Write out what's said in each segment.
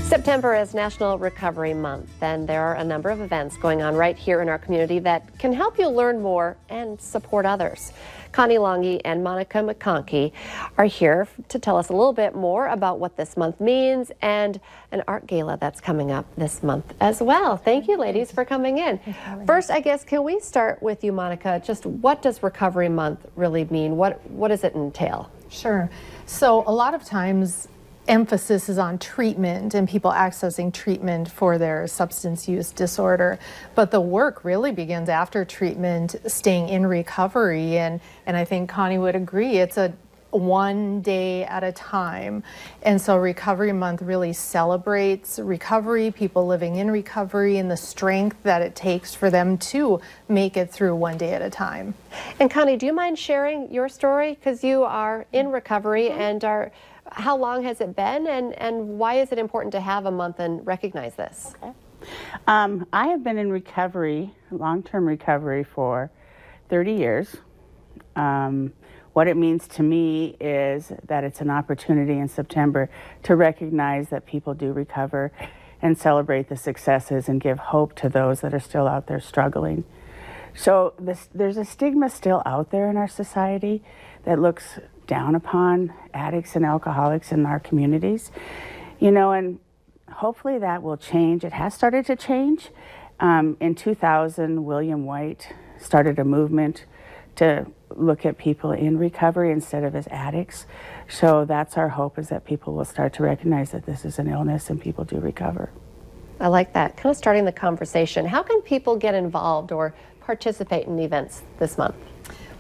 September is National Recovery Month, and there are a number of events going on right here in our community that can help you learn more and support others. Connie Longy and Monica McConkey are here to tell us a little bit more about what this month means and an art gala that's coming up this month as well. Thank you, ladies, for coming in. First, I guess, can we start with you, Monica? Just what does Recovery Month really mean? What does it entail? Sure. So a lot of times emphasis is on treatment and people accessing treatment for their substance use disorder. But the work really begins after treatment, staying in recovery. And I think Connie would agree, it's a one day at a time. And so Recovery Month really celebrates recovery, people living in recovery, and the strength that it takes for them to make it through one day at a time. And Connie, do you mind sharing your story? Because you are in recovery and are. How long has it been, and why is it important to have a month and recognize this? Okay. I have been in recovery, long-term recovery, for 30 years. What it means to me is that it's an opportunity in September to recognize that people do recover and celebrate the successes and give hope to those that are still out there struggling. So there's a stigma still out there in our society that looks down upon addicts and alcoholics in our communities, you know, and hopefully that will change. It has started to change. In 2000, William White started a movement to look at people in recovery instead of as addicts. So that's our hope, is that people will start to recognize that this is an illness and people do recover. I like that. Kind of starting the conversation. How can people get involved or participate in events this month?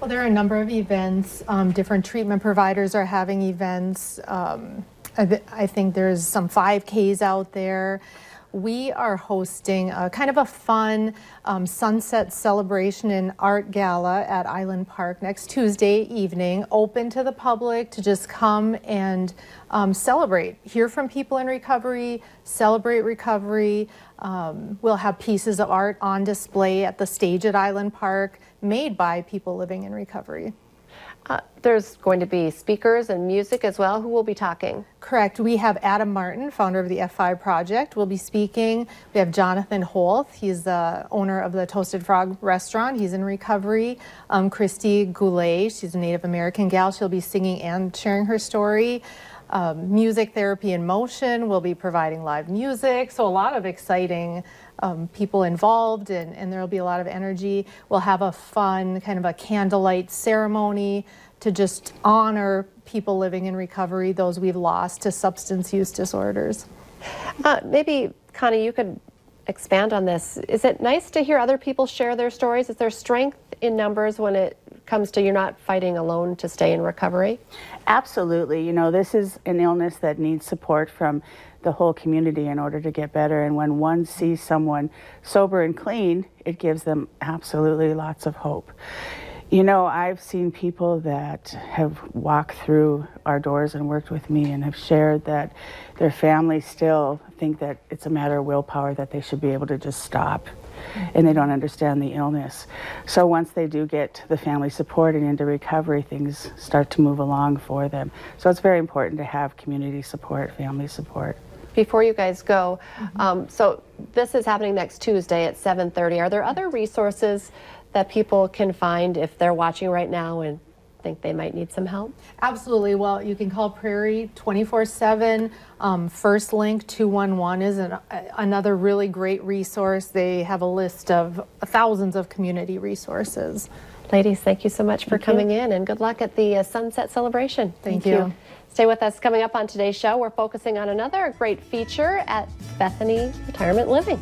Well, there are a number of events. Different treatment providers are having events. I think there's some 5Ks out there. We are hosting a kind of a fun sunset celebration and art gala at Island Park next Tuesday evening, open to the public to just come and celebrate, hear from people in recovery, celebrate recovery. We'll have pieces of art on display at the stage at Island Park made by people living in recovery. There's going to be speakers and music as well. Who will be talking? Correct. We have Adam Martin, founder of the F5 Project, will be speaking. We have Jonathan Holth. He's the owner of the Toasted Frog restaurant. He's in recovery. Christy Goulet, she's a Native American gal. She'll be singing and sharing her story. Music Therapy in Motion will be providing live music. So a lot of exciting people involved, and there will be a lot of energy. We'll have a fun kind of a candlelight ceremony to just honor people living in recovery, those we've lost to substance use disorders. Maybe, Connie, you could expand on this. Is it nice to hear other people share their stories? Is there strength in numbers when it comes to you're not fighting alone to stay in recovery? Absolutely. You know, this is an illness that needs support from the whole community in order to get better. And when one sees someone sober and clean, it gives them absolutely lots of hope. You know, I've seen people that have walked through our doors and worked with me and have shared that their families still think that it's a matter of willpower, that they should be able to just stop, and they don't understand the illness. So once they do get the family support and into recovery, things start to move along for them. So it's very important to have community support, family support. Before you guys go, so this is happening next Tuesday at 7:30. Are there other resources that people can find if they're watching right now and think they might need some help? Absolutely. Well, you can call Prairie 24/7. First Link 211 is another really great resource. They have a list of thousands of community resources. Ladies, thank you so much for coming in, and good luck at the Sunset Celebration. Thank you. Stay with us. Coming up on today's show, we're focusing on another great feature at Bethany Retirement Living.